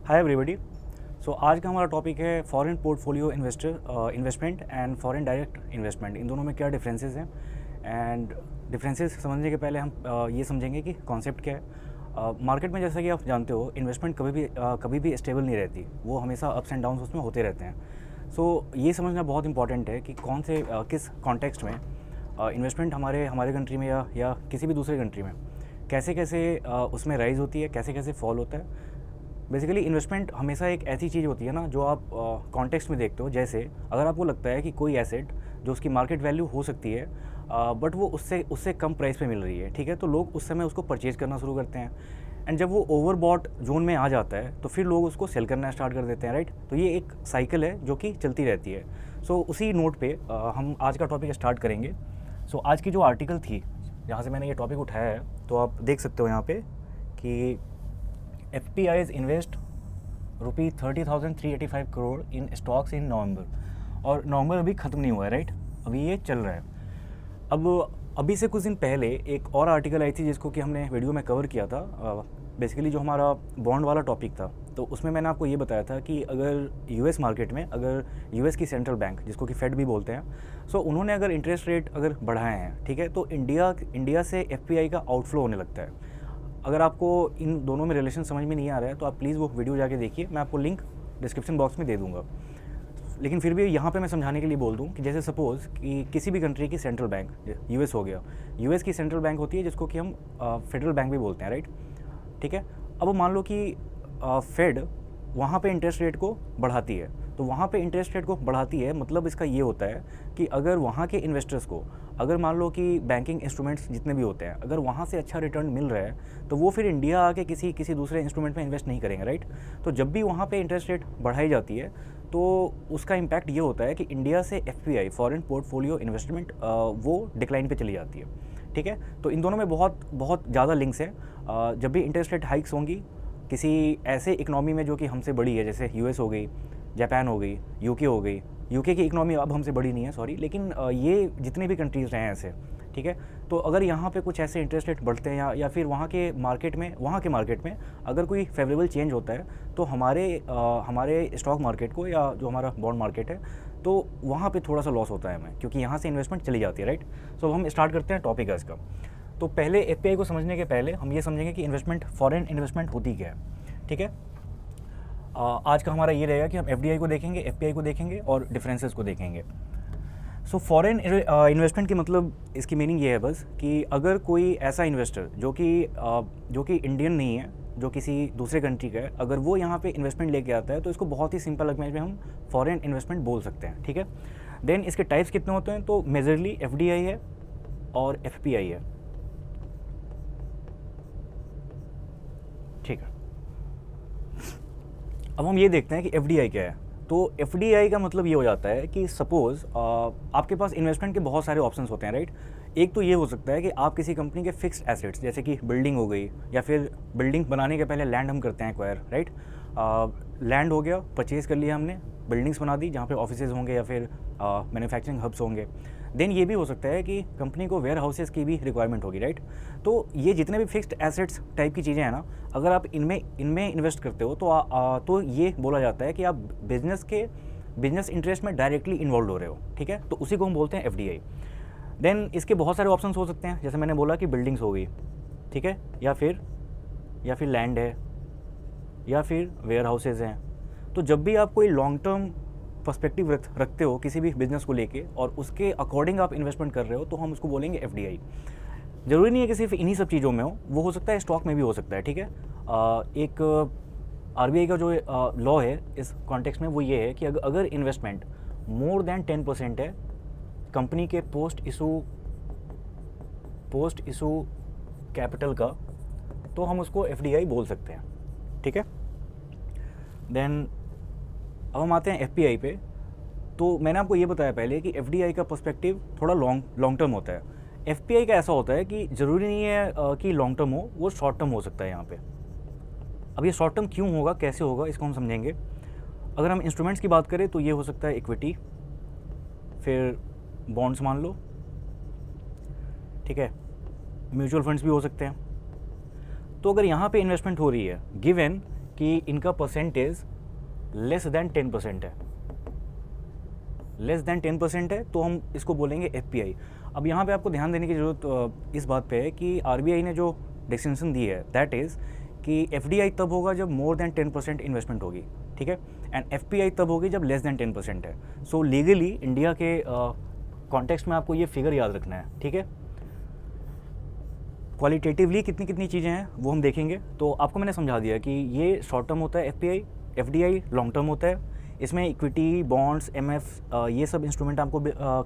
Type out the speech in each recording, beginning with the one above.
Hi everybody. सो आज का हमारा टॉपिक है foreign portfolio investment and foreign direct investment. इन दोनों में क्या डिफरेंसेस हैं एंड डिफरेंसेस समझने के पहले हम ये समझेंगे कि कॉन्सेप्ट क्या है। मार्केट में जैसा कि आप जानते हो इन्वेस्टमेंट कभी भी स्टेबल नहीं रहती, वो हमेशा अप्स एंड डाउन्स उसमें होते रहते हैं। सो ये समझना बहुत इंपॉर्टेंट है कि कौन से किस कॉन्टेक्स्ट में इन्वेस्टमेंट हमारे कंट्री में या किसी भी दूसरे कंट्री में कैसे कैसे उसमें राइज होती है, कैसे कैसे फॉल होता है। बेसिकली इन्वेस्टमेंट हमेशा एक ऐसी चीज़ होती है ना जो आप कॉन्टेक्स्ट में देखते हो। जैसे अगर आपको लगता है कि कोई एसेट जो उसकी मार्केट वैल्यू हो सकती है बट वो उससे कम प्राइस पे मिल रही है, ठीक है, तो लोग उस समय उसको परचेज़ करना शुरू करते हैं। एंड जब वो ओवरबॉट जोन में आ जाता है तो फिर लोग उसको सेल करना स्टार्ट कर देते हैं, राइट। तो ये एक साइकिल है जो कि चलती रहती है। सो उसी नोट पे हम आज का टॉपिक स्टार्ट करेंगे। सो आज की जो आर्टिकल थी जहाँ से मैंने ये टॉपिक उठाया है, तो आप देख सकते हो यहाँ पे कि FPIs invest ₹30,385 crore in stocks in November. और नवंबर अभी ख़त्म नहीं हुआ है, राइट, अभी ये चल रहा है। अब अभी से कुछ दिन पहले एक और आर्टिकल आई थी जिसको कि हमने वीडियो में कवर किया था। बेसिकली जो हमारा बॉन्ड वाला टॉपिक था, तो उसमें मैंने आपको ये बताया था कि अगर यूएस मार्केट में अगर यूएस की सेंट्रल बैंक जिसको कि फेड भी बोलते हैं, सो उन्होंने अगर इंटरेस्ट रेट अगर बढ़ाए हैं, ठीक है, तो इंडिया से FPI का आउटफ्लो होने लगता है। अगर आपको इन दोनों में रिलेशन समझ में नहीं आ रहा है तो आप प्लीज़ वो वीडियो जाके देखिए, मैं आपको लिंक डिस्क्रिप्शन बॉक्स में दे दूंगा। लेकिन फिर भी यहाँ पे मैं समझाने के लिए बोल दूँ कि जैसे सपोज़ कि किसी भी कंट्री की सेंट्रल बैंक, यूएस हो गया, यूएस की सेंट्रल बैंक होती है जिसको कि हम फेडरल बैंक भी बोलते हैं, राइट, ठीक है। अब मान लो कि फेड वहाँ पे इंटरेस्ट रेट को बढ़ाती है, तो वहाँ पे इंटरेस्ट रेट को बढ़ाती है मतलब इसका ये होता है कि अगर वहाँ के इन्वेस्टर्स को, अगर मान लो कि बैंकिंग इंस्ट्रूमेंट्स जितने भी होते हैं, अगर वहाँ से अच्छा रिटर्न मिल रहा है तो वो फिर इंडिया आके किसी दूसरे इंस्ट्रूमेंट में इन्वेस्ट नहीं करेंगे, राइट। तो जब भी वहाँ पे इंटरेस्ट रेट बढ़ाई जाती है तो उसका इम्पैक्ट ये होता है कि इंडिया से FPI फॉरेन पोर्टफोलियो इन्वेस्टमेंट वो डिक्लाइन पे चली जाती है, ठीक है। तो इन दोनों में बहुत ज़्यादा लिंक्स हैं। जब भी इंटरेस्ट रेट हाइक्स होंगी किसी ऐसे इकनॉमी में जो कि हमसे बड़ी है, जैसे US हो गई, जापान हो गई, UK हो गई, UK की इकनॉमी अब हमसे बड़ी नहीं है, सॉरी, लेकिन ये जितने भी कंट्रीज़ रहे हैं ऐसे, ठीक है। तो अगर यहाँ पे कुछ ऐसे इंटरेस्ट रेट बढ़ते हैं या फिर वहाँ के मार्केट में अगर कोई फेवरेबल चेंज होता है तो हमारे स्टॉक मार्केट को या जो हमारा बॉन्ड मार्केट है तो वहाँ पे थोड़ा सा लॉस होता है हमें, क्योंकि यहाँ से इन्वेस्टमेंट चली जाती है, राइट। सो हम स्टार्ट करते हैं टॉपिक है इसका। तो पहले FPI को समझने के पहले हम ये समझेंगे कि फॉरेन इन्वेस्टमेंट होती क्या है, ठीक है। आज का हमारा ये रहेगा कि हम FDI को देखेंगे, FPI को देखेंगे और डिफरेंसेस को देखेंगे। सो फॉरेन इन्वेस्टमेंट की मतलब इसकी मीनिंग ये है बस कि अगर कोई ऐसा इन्वेस्टर जो कि इंडियन नहीं है, जो किसी दूसरे कंट्री का है, अगर वो यहाँ पे इन्वेस्टमेंट लेके आता है तो इसको बहुत ही सिंपल लैंग्वेज में हम फॉरेन इन्वेस्टमेंट बोल सकते हैं, ठीक है। देन इसके टाइप्स कितने होते हैं, तो मेजरली FDI है और FPI है, ठीक है। अब हम ये देखते हैं कि FDI क्या है। तो FDI का मतलब ये हो जाता है कि सपोज़ आपके पास इन्वेस्टमेंट के बहुत सारे ऑप्शंस होते हैं, राइट। एक तो ये हो सकता है कि आप किसी कंपनी के फिक्स्ड एसेट्स जैसे कि बिल्डिंग हो गई, या फिर बिल्डिंग बनाने के पहले लैंड हम करते हैं एक्वायर, राइट। लैंड हो गया, परचेज़ कर लिया हमने, बिल्डिंग्स बना दी जहाँ पे ऑफिसेज होंगे या फिर मैन्युफैक्चरिंग हब्स होंगे। देन ये भी हो सकता है कि कंपनी को वेयर हाउसेस की भी रिक्वायरमेंट होगी, राइट। तो ये जितने भी फिक्स्ड एसेट्स टाइप की चीज़ें हैं ना, अगर आप इनमें इन्वेस्ट करते हो तो ये बोला जाता है कि आप बिजनेस इंटरेस्ट में डायरेक्टली इन्वॉल्व हो रहे हो, ठीक है। तो उसी को हम बोलते हैं FDI। देन इसके बहुत सारे ऑप्शंस हो सकते हैं, जैसे मैंने बोला कि बिल्डिंग्स हो गई, ठीक है, या फिर लैंड है, या फिर वेयर हाउसेज हैं। तो जब भी आप कोई लॉन्ग टर्म पर्सपेक्टिव रखते हो किसी भी बिजनेस को लेके और उसके अकॉर्डिंग आप इन्वेस्टमेंट कर रहे हो तो हम उसको बोलेंगे FDI। ज़रूरी नहीं है कि सिर्फ इन्हीं सब चीज़ों में हो, वो हो सकता है स्टॉक में भी हो सकता है, ठीक है। एक RBI का जो लॉ है इस कॉन्टेक्स्ट में वो ये है कि अगर इन्वेस्टमेंट मोर देन 10% है कंपनी के पोस्ट इशू कैपिटल का, तो हम उसको FDI बोल सकते हैं, ठीक है। देन अब हम आते हैं FPI पे। तो मैंने आपको ये बताया पहले कि FDI का पर्सपेक्टिव थोड़ा लॉन्ग टर्म होता है। FPI का ऐसा होता है कि ज़रूरी नहीं है कि लॉन्ग टर्म हो, वो शॉर्ट टर्म हो सकता है यहाँ पे। अब ये शॉर्ट टर्म क्यों होगा, कैसे होगा, इसको हम समझेंगे। अगर हम इंस्ट्रूमेंट्स की बात करें तो ये हो सकता है इक्विटी, फिर बॉन्ड्स मान लो, ठीक है, म्यूचुअल फंड्स भी हो सकते हैं। तो अगर यहाँ पे इन्वेस्टमेंट हो रही है, गिवन कि इनका परसेंटेज लेस देन 10% है, लेस देन 10% है, तो हम इसको बोलेंगे FPI। अब यहाँ पे आपको ध्यान देने की ज़रूरत इस बात पे है कि RBI ने जो डिस्टिंक्शन दी है दैट इज़ कि FDI तब होगा जब मोर देन 10% इन्वेस्टमेंट होगी, ठीक है, एंड FPI तब होगी जब लेस देन 10% है। सो लीगली इंडिया के कॉन्टेक्स्ट में आपको ये फिगर याद रखना है, ठीक है। क्वालिटेटिवली कितनी कितनी चीज़ें हैं वो हम देखेंगे। तो आपको मैंने समझा दिया कि ये शॉर्ट टर्म होता है FPI, FDI लॉन्ग टर्म होता है। इसमें इक्विटी, बॉन्ड्स, MF ये सब इंस्ट्रूमेंट आपको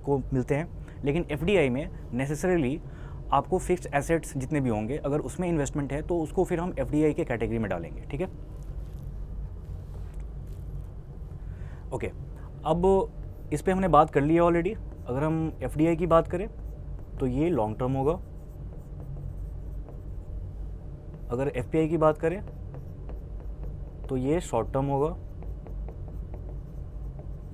को मिलते हैं, लेकिन FDI में नेसेसरीली आपको फिक्स्ड एसेट्स जितने भी होंगे अगर उसमें इन्वेस्टमेंट है तो उसको फिर हम FDI के कैटेगरी में डालेंगे, ठीक है। ओके, अब इस पे हमने बात कर ली है ऑलरेडी। अगर हम FDI की बात करें तो ये लॉन्ग टर्म होगा, अगर FPI की बात करें तो ये शॉर्ट टर्म होगा।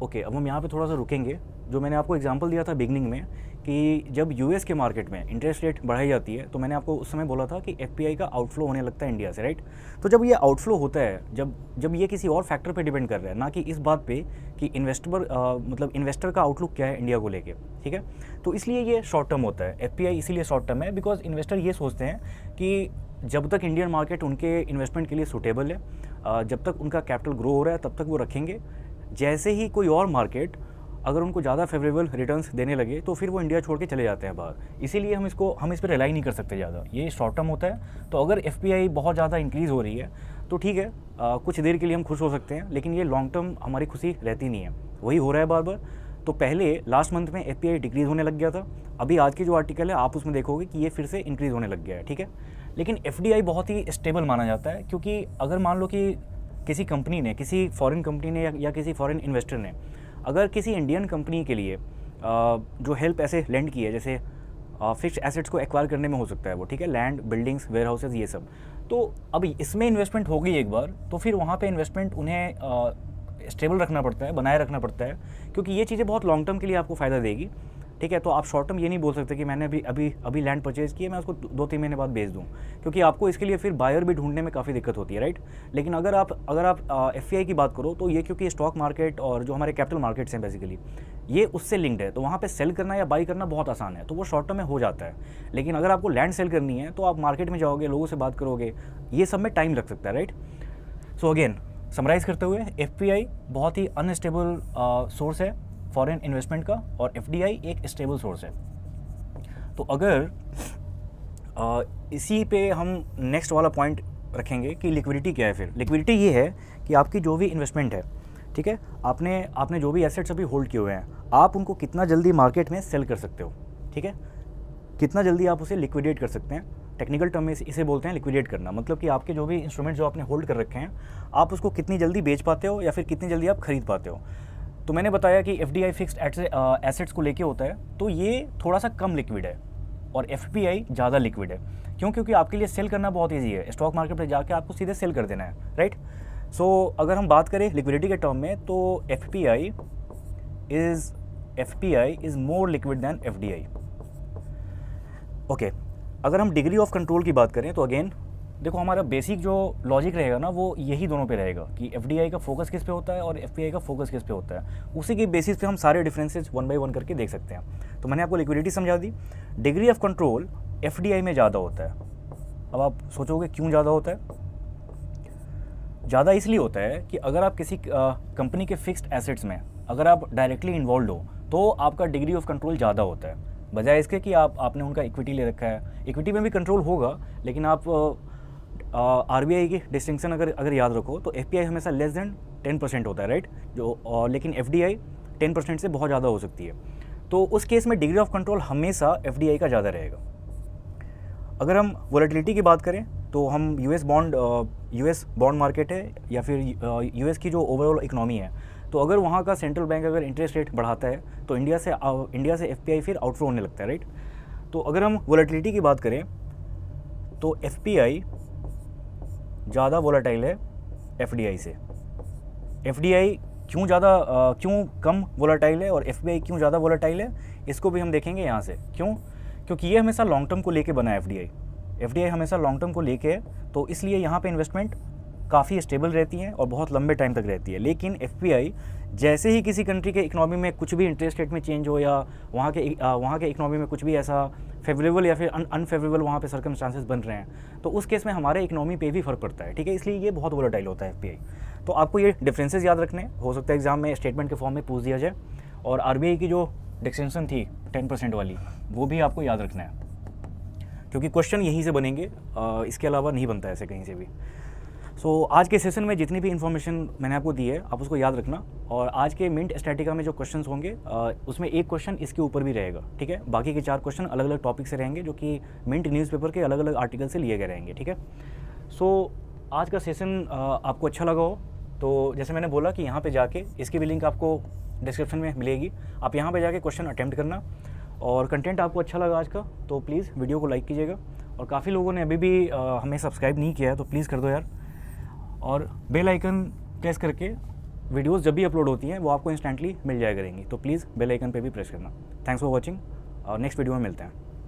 ओके, अब हम यहाँ पे थोड़ा सा रुकेंगे। जो मैंने आपको एग्जांपल दिया था बिगनिंग में कि जब US के मार्केट में इंटरेस्ट रेट बढ़ाई जाती है तो मैंने आपको उस समय बोला था कि FPI का आउटफ्लो होने लगता है इंडिया से, राइट। तो जब ये आउटफ्लो होता है, जब ये किसी और फैक्टर पे डिपेंड कर रहा है, ना कि इस बात पे कि इन्वेस्टर का आउटलुक क्या है इंडिया को लेके, ठीक है, तो इसलिए ये शॉर्ट टर्म होता है। FPI इसीलिए शॉर्ट टर्म है बिकॉज इन्वेस्टर ये सोचते हैं कि जब तक इंडियन मार्केट उनके इन्वेस्टमेंट के लिए सूटेबल है, जब तक उनका कैपिटल ग्रो हो रहा है तब तक वो रखेंगे। जैसे ही कोई और मार्केट अगर उनको ज़्यादा फेवरेबल रिटर्न्स देने लगे तो फिर वो इंडिया छोड़ के चले जाते हैं बाहर। इसीलिए हम इस पर रिलाई नहीं कर सकते ज़्यादा, ये शॉर्ट टर्म होता है। तो अगर FPI बहुत ज़्यादा इंक्रीज़ हो रही है तो ठीक है, कुछ देर के लिए हम खुश हो सकते हैं, लेकिन ये लॉन्ग टर्म हमारी खुशी रहती नहीं है। वही हो रहा है बार बार। तो पहले लास्ट मंथ में FPI डिक्रीज़ होने लग गया था, अभी आज की जो आर्टिकल है आप उसमें देखोगे कि ये फिर से इंक्रीज़ होने लग गया है, ठीक है। लेकिन FDI बहुत ही स्टेबल माना जाता है, क्योंकि अगर मान लो कि किसी कंपनी ने, किसी फॉरेन कंपनी ने या किसी फॉरेन इन्वेस्टर ने अगर किसी इंडियन कंपनी के लिए जो हेल्प ऐसे लेंड की है, जैसे फिक्स्ड एसेट्स को एक्वायर करने में हो सकता है वो, ठीक है, लैंड, बिल्डिंग्स, वेयर हाउसेज, ये सब, तो अब इसमें इन्वेस्टमेंट हो गई एक बार तो फिर वहाँ पे इन्वेस्टमेंट उन्हें स्टेबल रखना पड़ता है, बनाए रखना पड़ता है, क्योंकि ये चीज़ें बहुत लॉन्ग टर्म के लिए आपको फ़ायदा देगी, ठीक है। तो आप शॉर्ट टर्म ये नहीं बोल सकते कि मैंने अभी लैंड परचेज़ की है, मैं उसको 2-3 महीने बाद बेच दूँ, क्योंकि आपको इसके लिए फिर बायर भी ढूंढने में काफ़ी दिक्कत होती है, राइट। लेकिन अगर आप FPI की बात करो तो ये, क्योंकि स्टॉक मार्केट और जो हमारे कैपिटल मार्केट्स हैं बेसिकली ये उससे लिंक्ड है, तो वहाँ पे सेल करना या बाई करना बहुत आसान है, तो वो शॉर्ट टर्म में हो जाता है। लेकिन अगर आपको लैंड सेल करनी है तो आप मार्केट में जाओगे, लोगों से बात करोगे, ये सब में टाइम लग सकता है, राइट। सो अगेन समराइज़ करते हुए, FPI बहुत ही अनस्टेबल सोर्स है फॉरेन इन्वेस्टमेंट का, और FDI एक स्टेबल सोर्स है। तो अगर इसी पे हम नेक्स्ट वाला पॉइंट रखेंगे कि लिक्विडिटी क्या है। फिर लिक्विडिटी ये है कि आपकी जो भी इन्वेस्टमेंट है, ठीक है, आपने जो भी एसेट्स अभी होल्ड किए हुए हैं, आप उनको कितना जल्दी मार्केट में सेल कर सकते हो, ठीक है, कितना जल्दी आप उसे लिक्विडेट कर सकते हैं। टेक्निकल टर्म में इसे बोलते हैं लिक्विडेट करना, मतलब कि आपके जो भी इंस्ट्रूमेंट जो आपने होल्ड कर रखे हैं आप उसको कितनी जल्दी बेच पाते हो या फिर कितनी जल्दी आप खरीद पाते हो। तो मैंने बताया कि FDI फिक्स्ड एसेट्स को लेके होता है, तो ये थोड़ा सा कम लिक्विड है और FPI ज़्यादा लिक्विड है। क्यों? क्योंकि आपके लिए सेल करना बहुत ईजी है, स्टॉक मार्केट पर जाके आपको सीधे सेल कर देना है, राइट। सो अगर हम बात करें लिक्विडिटी के टर्म में तो FPI is more liquid than FDI। Okay, अगर हम डिग्री ऑफ कंट्रोल की बात करें तो अगेन देखो, हमारा बेसिक जो लॉजिक रहेगा ना वो यही दोनों पे रहेगा कि FDI का फोकस किस पे होता है और FPI का फोकस किस पे होता है। उसी के बेसिस पे हम सारे डिफरेंसेस 1 बाय 1 करके देख सकते हैं। तो मैंने आपको लिक्विडिटी समझा दी। डिग्री ऑफ कंट्रोल FDI में ज़्यादा होता है। अब आप सोचोगे क्यों ज़्यादा होता है? ज़्यादा इसलिए होता है कि अगर आप किसी कंपनी के फिक्स्ड एसेट्स में अगर आप डायरेक्टली इन्वॉल्व हो तो आपका डिग्री ऑफ कंट्रोल ज़्यादा होता है, बजाय इसके कि आपने उनका इक्विटी ले रखा है। इक्विटी में भी कंट्रोल होगा, लेकिन आप RBI की डिस्टिंक्शन अगर याद रखो तो FPI हमेशा लेस देन 10% होता है, राइट, लेकिन FDI 10% से बहुत ज़्यादा हो सकती है। तो उस केस में डिग्री ऑफ कंट्रोल हमेशा FDI का ज़्यादा रहेगा। अगर हम वोलेटिलिटी की बात करें तो हम US बॉन्ड मार्केट है या फिर US की जो ओवरऑल इकोनॉमी है, तो अगर वहाँ का सेंट्रल बैंक अगर इंटरेस्ट रेट बढ़ाता है तो इंडिया से FPI फिर आउटफ्लो होने लगता है, राइट। तो अगर हम वोलेटिलिटी की बात करें तो FPI ज़्यादा वोलेटाइल है FDI से। FDI क्यों कम वोलेटाइल है और FPI क्यों ज़्यादा वोलेटाइल है, इसको भी हम देखेंगे यहाँ से। क्यों? क्योंकि ये हमेशा लॉन्ग टर्म को लेके बना है FDI हमेशा लॉन्ग टर्म को लेके है, तो इसलिए यहाँ पे इन्वेस्टमेंट काफ़ी स्टेबल रहती हैं और बहुत लंबे टाइम तक रहती है। लेकिन एफपीआई जैसे ही किसी कंट्री के इकोनॉमी में कुछ भी इंटरेस्ट रेट में चेंज हो या वहाँ के इकोनॉमी में कुछ भी ऐसा फेवरेबल या फिर अनफेवरेबल वहाँ पे सर्कमस्टांसेस बन रहे हैं, तो उस केस में हमारे इकोनॉमी पे भी फ़र्क पड़ता है, ठीक है। इसलिए ये बहुत वोलेटाइल होता है एफपीआई। तो आपको ये डिफरेंसेस याद रखने, हो सकता है एग्जाम में स्टेटमेंट के फॉर्म में पूछ दिया जाए। और आरबीआई की जो डिस्टिंक्शन थी 10% वाली, वो भी आपको याद रखना है, क्योंकि क्वेश्चन यहीं से बनेंगे, इसके अलावा नहीं बनता ऐसे कहीं से भी। सो आज के सेशन में जितनी भी इन्फॉर्मेशन मैंने आपको दी है, आप उसको याद रखना। और आज के मिंट स्टैटिका में जो क्वेश्चंस होंगे, उसमें एक क्वेश्चन इसके ऊपर भी रहेगा, ठीक है। बाकी के 4 क्वेश्चन अलग अलग टॉपिक से रहेंगे, जो कि मिंट न्यूज़पेपर के अलग अलग आर्टिकल से लिए गए रहेंगे, ठीक है। सो आज का सेशन आपको अच्छा लगा हो तो जैसे मैंने बोला कि यहाँ पे जाके, इसकी भी लिंक आपको डिस्क्रिप्शन में मिलेगी, आप यहाँ पे जाके क्वेश्चन अटेम्प्ट करना। और कंटेंट आपको अच्छा लगा आज का तो प्लीज़ वीडियो को लाइक कीजिएगा। और काफ़ी लोगों ने अभी भी हमें सब्सक्राइब नहीं किया है, तो प्लीज़ कर दो यार। और बेल आइकन प्रेस करके वीडियोस जब भी अपलोड होती हैं वो आपको इंस्टेंटली मिल जाया करेंगी, तो प्लीज़ बेल आइकन पे भी प्रेस करना। थैंक्स फॉर वॉचिंग, और नेक्स्ट वीडियो में मिलते हैं।